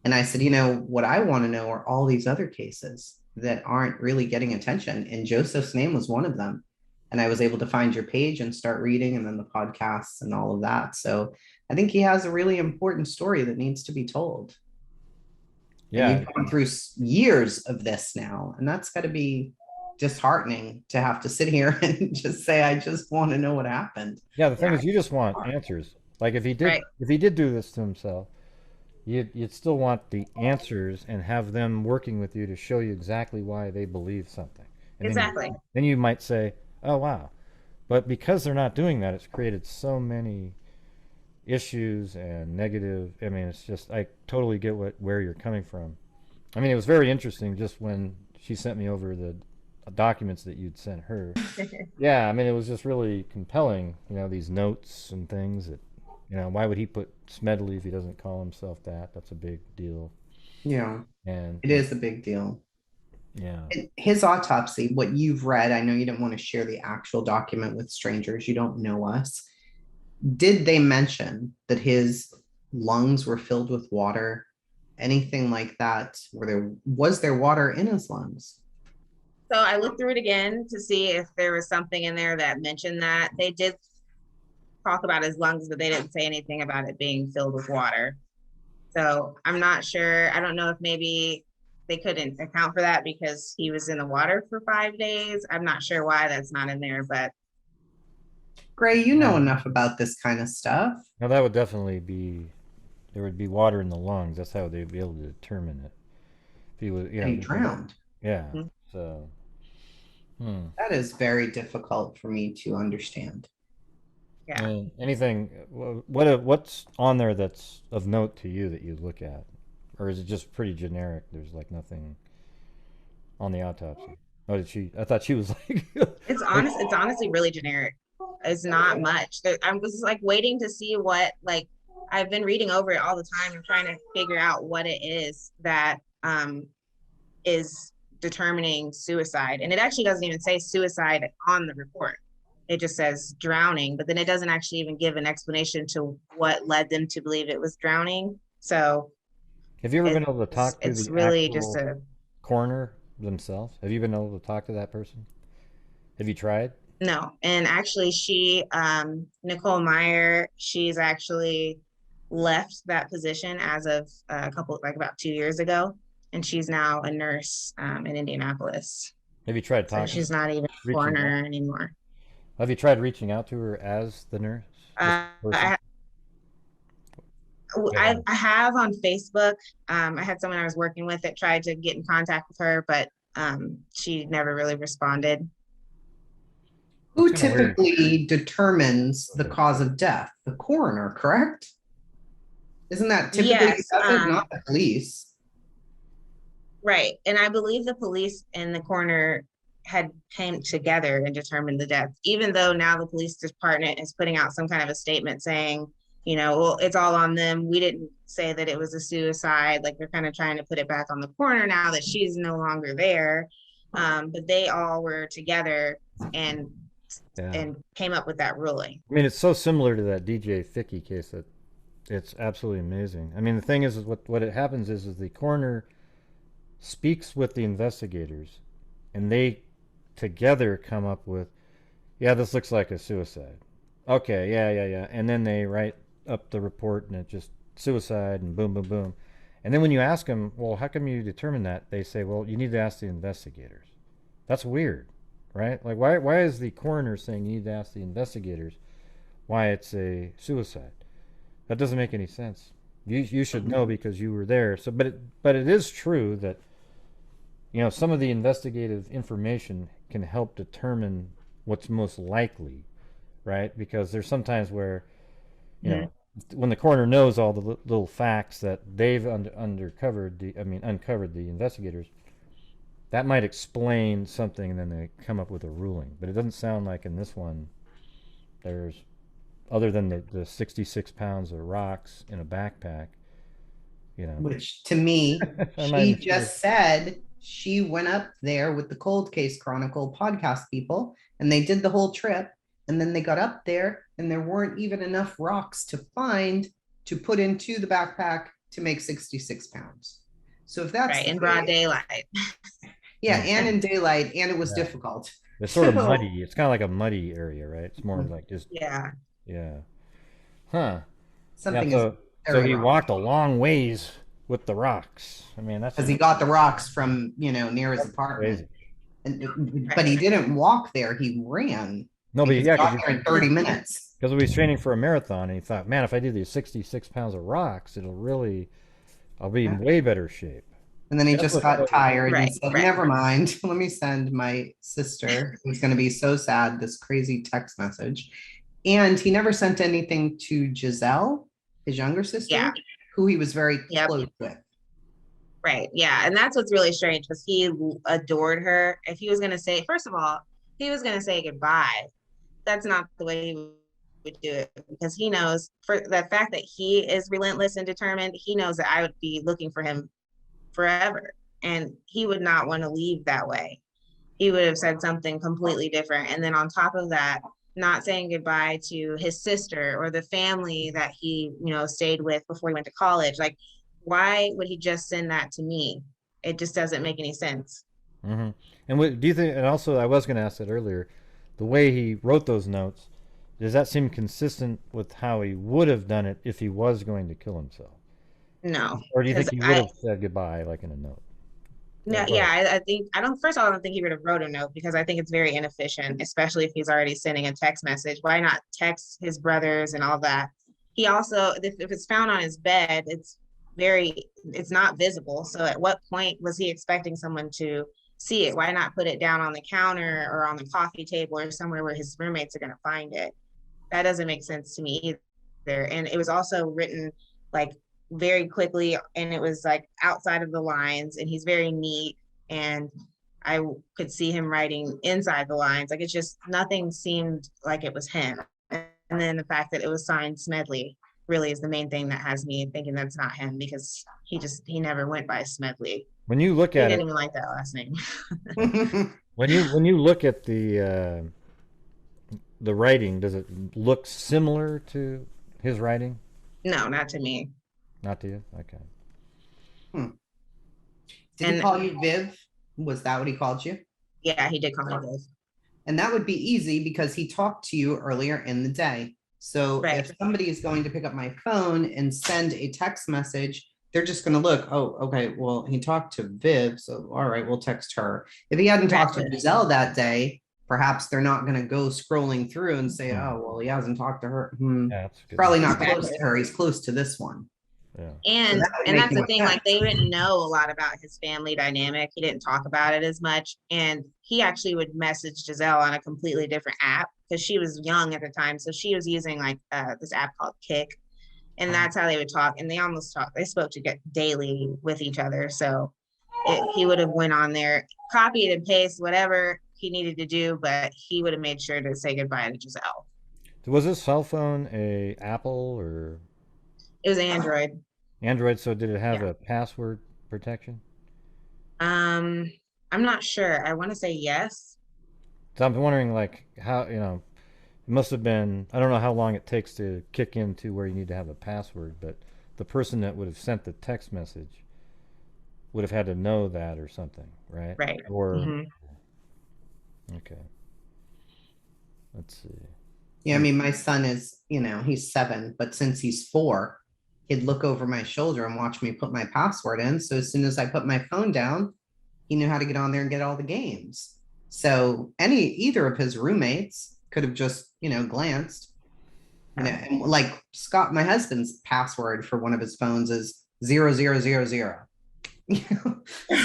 A: And I said, what I want to know are all these other cases that aren't really getting attention. And Joseph's name was one of them. And I was able to find your page and start reading, and then the podcasts and all of that. So I think he has a really important story that needs to be told. Yeah. And you've gone through years of this now, and that's got to be disheartening to have to sit here and just say, "I just want to know what happened."
C: Yeah, the thing is, you just want answers. Like if he did do this to himself, you'd still want the answers and have them working with you to show you exactly why they believe something. And
B: exactly.
C: Then you might say, "Oh wow," but because they're not doing that, it's created so many issues and negative. I mean, it's just, I totally get where you're coming from. I mean, it was very interesting just when she sent me over the documents that you'd sent her. Yeah, I mean, it was just really compelling, these notes and things that, why would he put Smedley if he doesn't call himself that? That's a big deal.
A: Yeah.
C: And
A: it is a big deal.
C: Yeah.
A: His autopsy, what you've read, I know you didn't want to share the actual document with strangers. You don't know us. Did they mention that his lungs were filled with water? Anything like that? Was there water in his lungs?
B: So I looked through it again to see if there was something in there that mentioned that. They did talk about his lungs, but they didn't say anything about it being filled with water. So I'm not sure. I don't know if maybe they couldn't account for that because he was in the water for 5 days. I'm not sure why that's not in there, but.
A: Gray, you know enough about this kind of stuff.
C: Now that would definitely be, there would be water in the lungs. That's how they'd be able to determine it. If he was,
A: he drowned.
C: Yeah. Mm-hmm. So.
A: That is very difficult for me to understand.
B: Yeah.
C: And anything, what's on there that's of note to you that you look at, or is it just pretty generic? There's like nothing on the autopsy. Oh, I thought she was like.
B: It's honestly really generic. It's not much. I was like waiting to see what I've been reading over it all the time and trying to figure out what it is that is determining suicide. And it actually doesn't even say suicide on the report. It just says drowning, but then it doesn't actually even give an explanation to what led them to believe it was drowning. So
C: Have you ever been able to talk to
B: it's
C: the
B: really just
C: actual coroner themselves? Have you been able to talk to that person? Have you tried?
B: no. And actually she, Nicole Meyer, she's actually left that position as of like about 2 years ago. And she's now a nurse in Indianapolis.
C: Have you tried
B: So
C: talking,
B: she's not even
C: reaching out?
B: coroner anymore.
C: Have you tried reaching out to her as the nurse? Just the person?
B: I, I have on Facebook. I had someone I was working with that tried to get in contact with her, but she never really responded.
A: Who
C: That's kinda weird.
A: typically determines the cause of death? The coroner, correct? Isn't that typically
B: Yes,
A: not the police?
B: right. And I believe the police and the coroner had came together and determined the death, even though now the police department is putting out some kind of a statement saying, you know, well, it's all on them. We didn't say that it was a suicide. Like they're kind of trying to put it back on the coroner now that she's no longer there. But they all were together and
C: Yeah.
B: came up with that ruling.
C: I mean, it's so similar to that DJ Ficky case that it's absolutely amazing. I mean, the thing is what it happens is the coroner speaks with the investigators, and they together come up with, yeah, this looks like a suicide. Okay, yeah. And then they write up the report, and it just suicide, and boom, boom, boom. And then when you ask them, well, how come you determine that? They say, well, you need to ask the investigators. That's weird, right? Like, why is the coroner saying you need to ask the investigators why it's a suicide? That doesn't make any sense. You should know because you were there. So, but it is true that, you know, some of the investigative information can help determine what's most likely, right? Because there's sometimes where, you know, when the coroner knows all the little facts that they've uncovered the investigators, that might explain something, and then they come up with a ruling. But it doesn't sound like in this one there's, other than the 66 pounds of rocks in a backpack, you know.
A: Which to me, she just said she went up there with the Cold Case Chronicle podcast people, and they did the whole trip. And then they got up there, and there weren't even enough rocks to find to put into the backpack to make 66 pounds. So if that's
B: right in broad daylight.
A: Yeah, and in daylight, and it was difficult.
C: It's sort of muddy. It's kind of like a muddy area, right? It's more like just
B: yeah.
C: Huh.
A: Something
C: so he walked a long ways with the rocks. I mean, that's
A: because he got the rocks from, you know, near his apartment. And, but he didn't walk there, he ran.
C: No, but yeah,
A: got there in 30 minutes.
C: Because he was training for a marathon, and he thought, man, if I do these 66 pounds of rocks, I'll be in way better shape.
A: And then he just got tired and said, never mind, let me send my sister, who's going to be so sad, this crazy text message. And he never sent anything to Giselle, his younger sister, who he was very close with.
B: Right. Yeah. And that's what's really strange, because he adored her. If he was going to say, first of all, he was going to say goodbye. That's not the way he would do it, because he knows, for the fact that he is relentless and determined, he knows that I would be looking for him forever, and he would not want to leave that way. He would have said something completely different. And then on top of that, not saying goodbye to his sister or the family that he, you know, stayed with before he went to college. Like, why would he just send that to me? It just doesn't make any sense.
C: Mm-hmm. And what do you think? And also, I was going to ask that earlier. The way he wrote those notes, does that seem consistent with how he would have done it if he was going to kill himself?
B: No.
C: Or do you think he would have said goodbye, like in a note?
B: No, I think, first of all, I don't think he would have wrote a note, because I think it's very inefficient, especially if he's already sending a text message. Why not text his brothers and all that? He also, if it's found on his bed, it's not visible. So at what point was he expecting someone to see it? Why not put it down on the counter or on the coffee table or somewhere where his roommates are going to find it? That doesn't make sense to me either. And it was also written like very quickly, and it was like outside of the lines, and he's very neat, and I could see him writing inside the lines. Like, it's just, nothing seemed like it was him. And then the fact that it was signed Smedley, really is the main thing that has me thinking that's not him, because he never went by Smedley.
C: When you look
B: He
C: at
B: didn't
C: it,
B: even like that last name.
C: when you look at the writing, does it look similar to his writing?
B: No, not to me.
C: Not to you? Okay.
A: Hmm. Did he
B: And
A: call you Viv? Was that what he called you?
B: yeah, he did call me Viv.
A: And that would be easy because he talked to you earlier in the day. So
B: Right.
A: if somebody is going to pick up my phone and send a text message, they're just going to look, oh, okay, well, he talked to Viv. So, all right, we'll text her. If he hadn't talked to Giselle that day, perhaps they're not going to go scrolling through and say, oh, well, he hasn't talked to her.
C: Yeah, that's good.
A: Probably not close to her. He's close to this one.
C: Yeah.
B: And
A: that
B: and that's the
A: more
B: thing,
A: sense.
B: like they didn't know a lot about his family dynamic. He didn't talk about it as much. And he actually would message Giselle on a completely different app because she was young at the time. So she was using like this app called Kick. And that's how they would talk. And they spoke to get daily with each other. So he would have went on there, copied and paste whatever he needed to do, but he would have made sure to say goodbye to Giselle.
C: Was his cell phone a Apple or
B: It was Android.
C: Android? So did it have
B: Yeah.
C: a password protection?
B: I'm not sure. I want to say yes.
C: So I'm wondering, like, how, it must have been, I don't know how long it takes to kick into where you need to have a password, but the person that would have sent the text message would have had to know that or something, right?
B: Right.
C: Or,
B: Mm-hmm.
C: okay. Let's see.
A: Yeah, I mean, my son is, he's 7, but since he's 4, he'd look over my shoulder and watch me put my password in. So as soon as I put my phone down, he knew how to get on there and get all the games. So either of his roommates could have just, glanced. And like Scott, my husband's password for one of his phones is 0000. So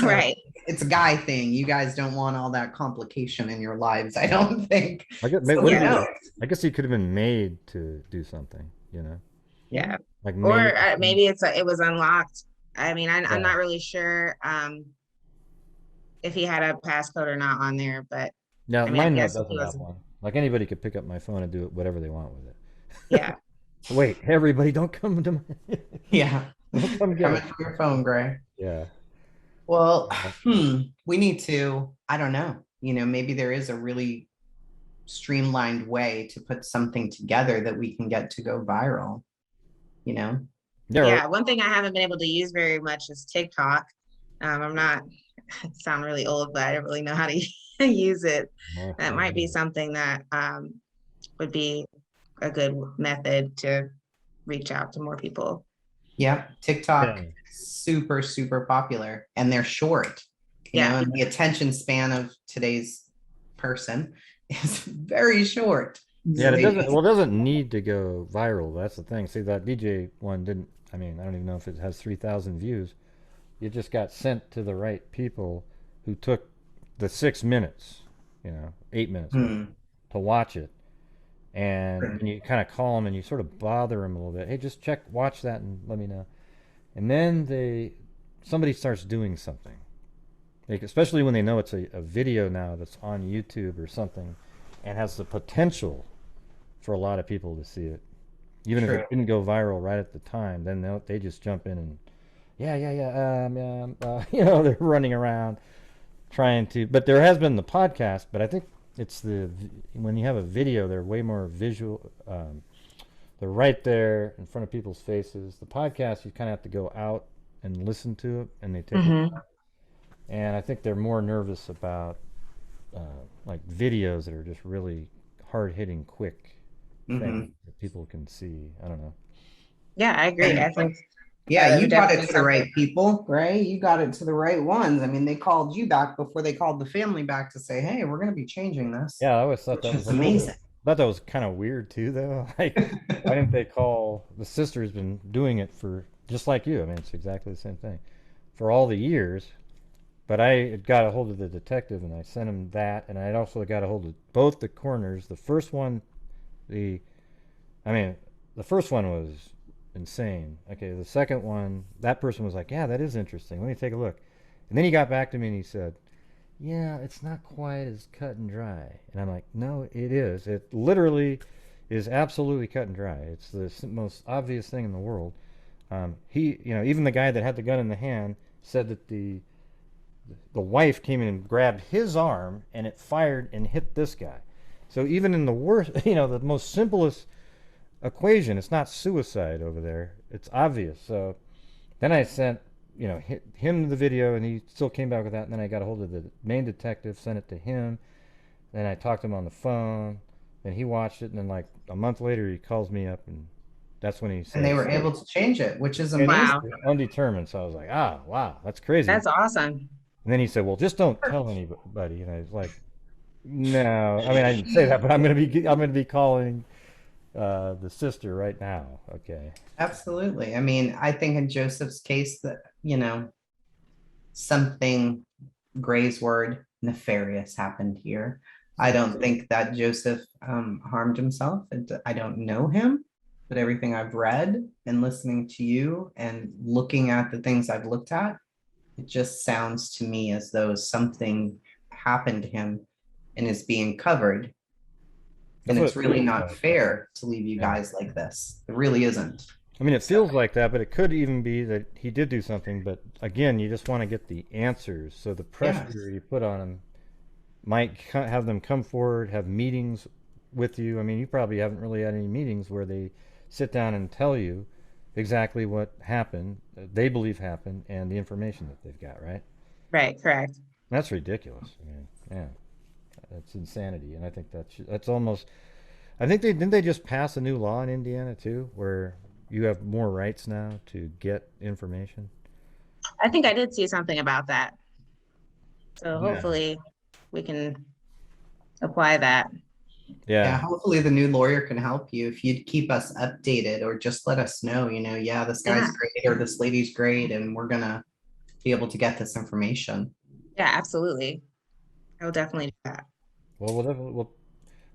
B: Right.
A: it's a guy thing. You guys don't want all that complication in your lives, I don't think.
C: I guess he could have been made to do something,
B: Yeah.
C: like
B: Or maybe it was unlocked. I mean, I'm
C: Yeah.
B: not really sure if he had a passcode or not on there, but
C: Now,
B: I mean, I
C: mine
B: guess
C: doesn't
B: he
C: have
B: wasn't.
C: one. Like anybody could pick up my phone and do whatever they want with it.
B: Yeah.
C: Wait, everybody, don't come to my.
A: Yeah.
C: Don't come get
A: Coming
C: it.
A: from your phone, Gray.
C: Yeah.
A: Well, we need to, I don't know, maybe there is a really streamlined way to put something together that we can get to go viral,
B: Yeah. One thing I haven't been able to use very much is TikTok. I'm not sound really old, but I don't really know how to use it. That might be something that would be a good method to reach out to more people.
A: Yeah, TikTok, super, super popular, and they're short, and the attention span of today's person is very short.
C: Yeah, it doesn't need to go viral. That's the thing. See, that DJ one didn't, I mean, I don't even know if it has 3,000 views. It just got sent to the right people who took the 6 minutes, 8 minutes to watch it. And you kind of call them and you sort of bother them a little bit. Hey, just watch that and let me know. And then somebody starts doing something. Like, especially when they know it's a video now that's on YouTube or something and has the potential for a lot of people to see it. Even if it didn't go viral right at the time, then they just jump in and they're running around trying to. But there has been the podcast, but I think it's when you have a video, they're way more visual. They're right there in front of people's faces. The podcast, you kind of have to go out and listen to it, and they take it. And I think they're more nervous about like videos that are just really hard-hitting, quick things that people can see. I don't know.
B: Yeah, I agree. I think.
A: Yeah, you got it to the right people, right? You got it to the right ones. I mean, they called you back before they called the family back to say, "Hey, we're going to be changing this."
C: Yeah, I always thought that was
A: amazing.
C: I thought that was kind of weird too, though. Like, why didn't they call? The sister's been doing it for just like you. I mean, it's exactly the same thing for all the years. But I had got a hold of the detective, and I sent him that, and I had also got a hold of both the coroners. The first one, the first one was insane. Okay, the second one, that person was like, yeah, that is interesting. Let me take a look. And then he got back to me and he said, yeah, it's not quite as cut and dry. And I'm like, no, it is. It literally, is absolutely cut and dry. It's the most obvious thing in the world. He, even the guy that had the gun in the hand said that the wife came in and grabbed his arm and it fired and hit this guy. So even in the worst, the most simplest equation, it's not suicide over there. It's obvious. So then I sent, him the video, and he still came back with that. And then I got a hold of the main detective, sent it to him. Then I talked to him on the phone, and he watched it. And then like a month later, he calls me up, and that's when he said.
A: And they were able to change it, which is
C: And
A: amazing.
B: Wow.
C: undetermined. So I was like, wow, that's crazy.
B: That's awesome.
C: And then he said, well, just don't tell anybody. And I was like, no, I mean, I didn't say that, but I'm gonna be calling the sister right now. Okay.
A: Absolutely. I mean, I think in Joseph's case that, something, Gray's word, nefarious happened here. I don't think that Joseph harmed himself. I don't know him, but everything I've read and listening to you and looking at the things I've looked at, it just sounds to me as though something happened to him and is being covered. And it's really not fair to leave you guys like this. It really isn't.
C: I mean, it feels like that, but it could even be that he did do something. But again, you just want to get the answers. So the pressure you put on him might have them come forward, have meetings with you. I mean, you probably haven't really had any meetings where they sit down and tell you exactly what happened, they believe happened, and the information that they've got, right?
B: Right, correct.
C: That's ridiculous. I mean, yeah, that's insanity. And I think that's almost. I think didn't they just pass a new law in Indiana too, where you have more rights now to get information?
B: I think I did see something about that. So hopefully we can apply that.
C: Yeah.
A: Hopefully the new lawyer can help you. If you'd keep us updated or just let us know, this guy's great or this lady's great, and we're gonna be able to get this information.
B: Yeah, absolutely. I will definitely do that.
C: Well,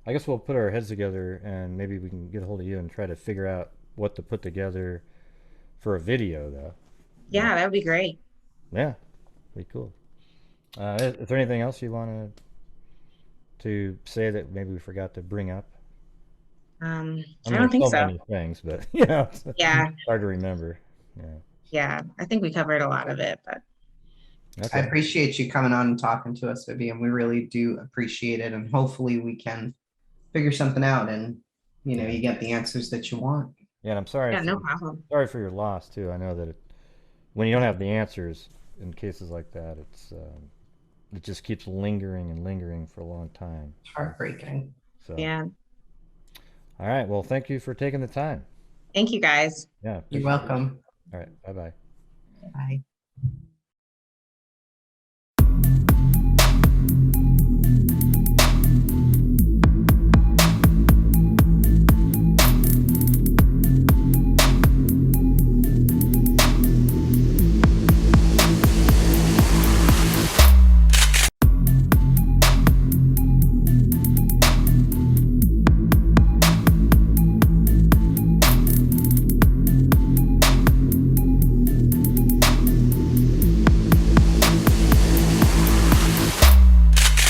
C: I guess we'll put our heads together and maybe we can get a hold of you and try to figure out what to put together for a video, though.
B: Yeah, that would be great.
C: Yeah, be cool. Is there anything else you want to say that maybe we forgot to bring up?
B: I
C: mean,
B: don't think
C: so
B: so.
C: many things, but it's hard to remember.
B: Yeah, I think we covered a lot of it, but
A: I appreciate you coming on and talking to us, Vivianne. We really do appreciate it, and hopefully we can figure something out and you get the answers that you want.
C: Yeah, and I'm sorry.
B: Yeah, no problem.
C: Sorry for your loss too. I know that when you don't have the answers in cases like that, it just keeps lingering and lingering for a long time.
A: It's heartbreaking.
C: So
B: yeah.
C: All right. Well, thank you for taking the time.
B: Thank you, guys.
C: Yeah.
A: You're welcome.
C: All right. Bye-bye.
A: Bye.